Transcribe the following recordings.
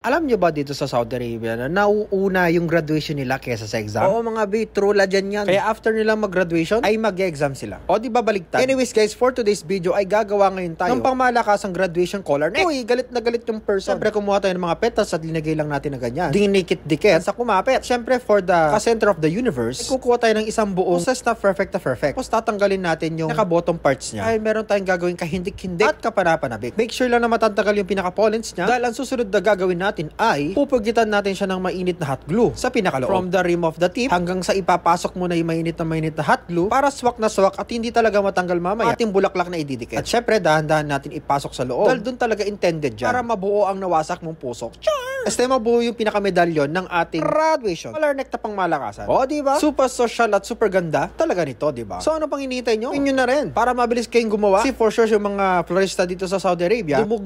Alam nyo ba dito sa Saudi Arabia na nauuna yung graduation nila kesa sa exam? Oo mga B, true la dyan yan. Kaya after nilang mag-graduation, ay mag-exam sila. O di ba baliktad? Anyways guys, for today's video ay gagawa ngayon tayo ng pangmalakasang graduation collar neck. Uy, galit na galit yung person. Siyempre kumuha tayo ng mga petas at linagay lang natin na ganyan. Dinikit-dikit sa kumapit. Siyempre for the center of the universe, ay kukuha tayo ng isang buong process na perfect. Tapos tatanggalin natin yung naka-bottom parts niya. Ay meron tayong gagawin kahindik-hindik at kapanapanabik. Make sure lang na matatanggal yung pinaka-pollens niya dahil ang susunod na gagawin natin ay pupugitan natin siya ng mainit na hot glue sa pinakaloob. From the rim of the tip hanggang sa ipapasok mo na yung mainit na hot glue para swak na swak at hindi talaga matanggal mamaya ating bulaklak na ididikit. At syempre dahan-dahan natin ipasok sa loob dahil doon talaga intended dyan para mabuo ang nawasak mong pusok. Este mabuo yung pinakamedalyon ng ating graduation collar neck na pangmalakasan. O diba? Super social at super ganda talaga nito, diba? So ano pang hinihintay nyo? Inyo na rin para mabilis kayong gumawa. Kasi for sure yung mga florista dito sa Saudi Arabia dumug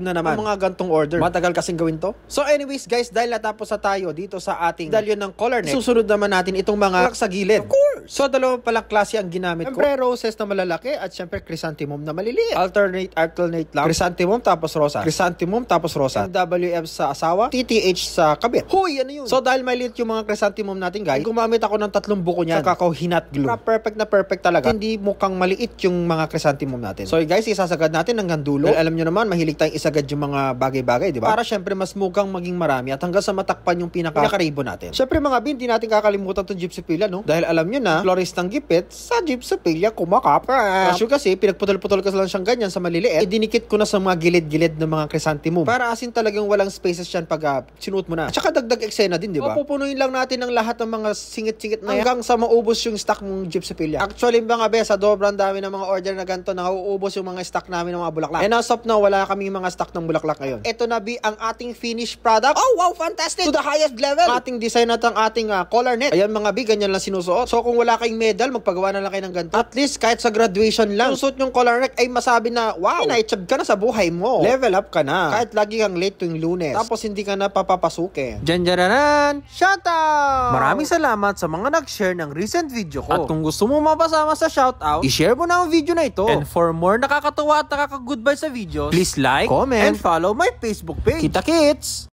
na naman ang mga gantong order. Matagal kasing gawin to. So anyways guys, dahil natapos na tayo dito sa ating medalyon ng collar neck, susunod naman natin itong mga sa gilid. Of course! So dalawa palang klase ang ginamit ko. Siyempre roses na malalaki at siyempre chrysanthemum na maliliit. Alternate lang. Chrysanthemum tapos rosa. Chrysanthemum tapos rosa. WF sa asawa, TTH sa kabit. Hoy, ano yun? So dahil maliit yung mga chrysanthemum natin guys, gumamit ako ng 3 buko niyan. Sa kakao hinat glue. Perfect na perfect talaga. Hindi mukhang maliit yung mga chrysanthemum natin. So guys, isasagad natin hanggang dulo. Dahil alam nyo naman, mahilig tayong isagad yung mga bagay-bagay, di ba? Para syempre mas mukhang maging marami at hanggang sa matakpan yung pinaka-ribbon natin. Syempre mga bin, di natin kakalimutan tong gypsophilia, no? Dahil alam nyo na, floristang gipit sa gypsophilia kumakapa. Kasi pinagputol-putol kasi lang siyang ganyan sa maliliit. Dinikit ko na sa mga gilid-gilid ng mga chrysanthemum. Para asin talagang walang spaces yan pag sinuot mo na. At saka dagdag eksena din, di ba? Pupunuin lang natin ang lahat ng mga singit-singit na hanggang sa maubos yung stock mong gypsophilia. Actually, mga besa, sobrang dami ng mga order na ganito na nauubos yung mga stock namin ng mga bulaklak. And as of now, wala kaming mga stock ng bulaklak ngayon. Ito na ang ating finished product. Oh, wow, fantastic! To the highest level! Ating design at ang ating collar neck. Ayan mga B, ganyan lang sinusuot. So kung wala kayong medal, magpagawa na lang kayo ng ganito. At least kahit sa graduation lang, susuot yung collar neck ay masabi na, wow, na-achieve ka na sa buhay mo. Level up ka na. Kahit lagi kang late tuwing Lunes. Tapos hindi ka na papapasukin. Janjaranan! Shoutout! Maraming salamat sa mga nag-share ng recent video ko. At kung gusto mo mapasama sa shoutout, i-share mo na ang video na ito. And for more nakakatawa at nakaka-good vibes sa videos, please like, comment, and follow my Facebook page. Kita kits!